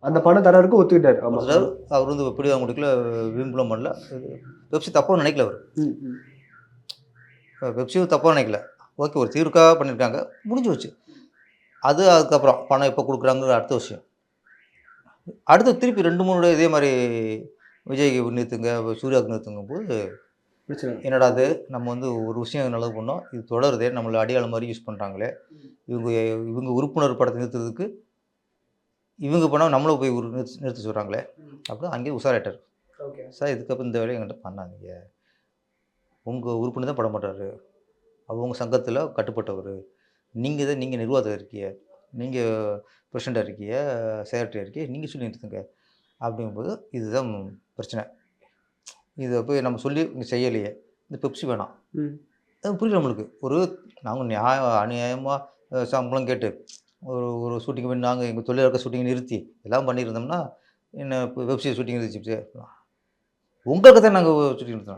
அந்த பணம் தரருக்கு ஒத்துக்கிட்டாரு. ஆமா. ஒருத்தர் அவர் வந்து எப்படி அவங்க கொடுக்கல, விரும்பலாம் பண்ணல. பெப்சி தப்பாக நினைக்கல அவர். பெப்சியும் தப்பாக நினைக்கல. ஓகே, ஒரு தீர்வுக்காக பண்ணியிருக்காங்க, முடிஞ்சு வச்சு. அதுக்கப்புறம் பணம் எப்போ கொடுக்குறாங்கிற அடுத்த விஷயம். அடுத்து திருப்பி 2, 3 இதே மாதிரி விஜய்க்கு நிறுத்துங்க, சூர்யாவுக்கு நிறுத்துங்கும்போது என்னடா அது, நம்ம வந்து ஒரு விஷயம் நல்லது பண்ணோம், இது தொடருதே, நம்மளை அடையாளம் மாதிரி யூஸ் பண்ணுறாங்களே, இவங்க இவங்க உறுப்பினர் படத்தை நிறுத்துறதுக்கு இவங்க பணம் நம்மளை போய் நிறுத்த சொல்கிறாங்களே அப்படின்னு அங்கேயே உஷாராயிட்டார். சார், இதுக்கப்புறம் இந்த வேலையை என்கிட்ட பண்ணாதீங்க, உங்கள் உறுப்பினர் தான் படம் பண்ணுறாரு, அவங்க சங்கத்தில் கட்டுப்பட்டவர், நீங்கள் நிர்வாகத்தில் இருக்கீங்க, நீங்கள் பிரசிடண்டாக இருக்கீங்க, செக்ரட்டரியாக இருக்கீங்க, நீங்கள் சொல்லி நிறுத்துங்க அப்படிங்கும்போது இதுதான் பிரச்சனை. இதை போய் நம்ம சொல்லி இங்கே செய்யலையே, இந்த பெப்சி வேணாம். அது புரியல நம்மளுக்கு. நாங்கள் அநியாயமாக சம்பளம் கேட்டு ஒரு ஷூட்டிங் பண்ணி நாங்கள் எங்கள் தொழிலாளர்கள் ஷூட்டிங் நிறுத்தி எல்லாம் பண்ணியிருந்தோம்னா, என்ன வெப் சீரிஸ் ஷூட்டிங் நிறுத்திச்சு. உங்களுக்கு தான் நாங்கள் ஷூட்டிங் நிறுத்தினோம்.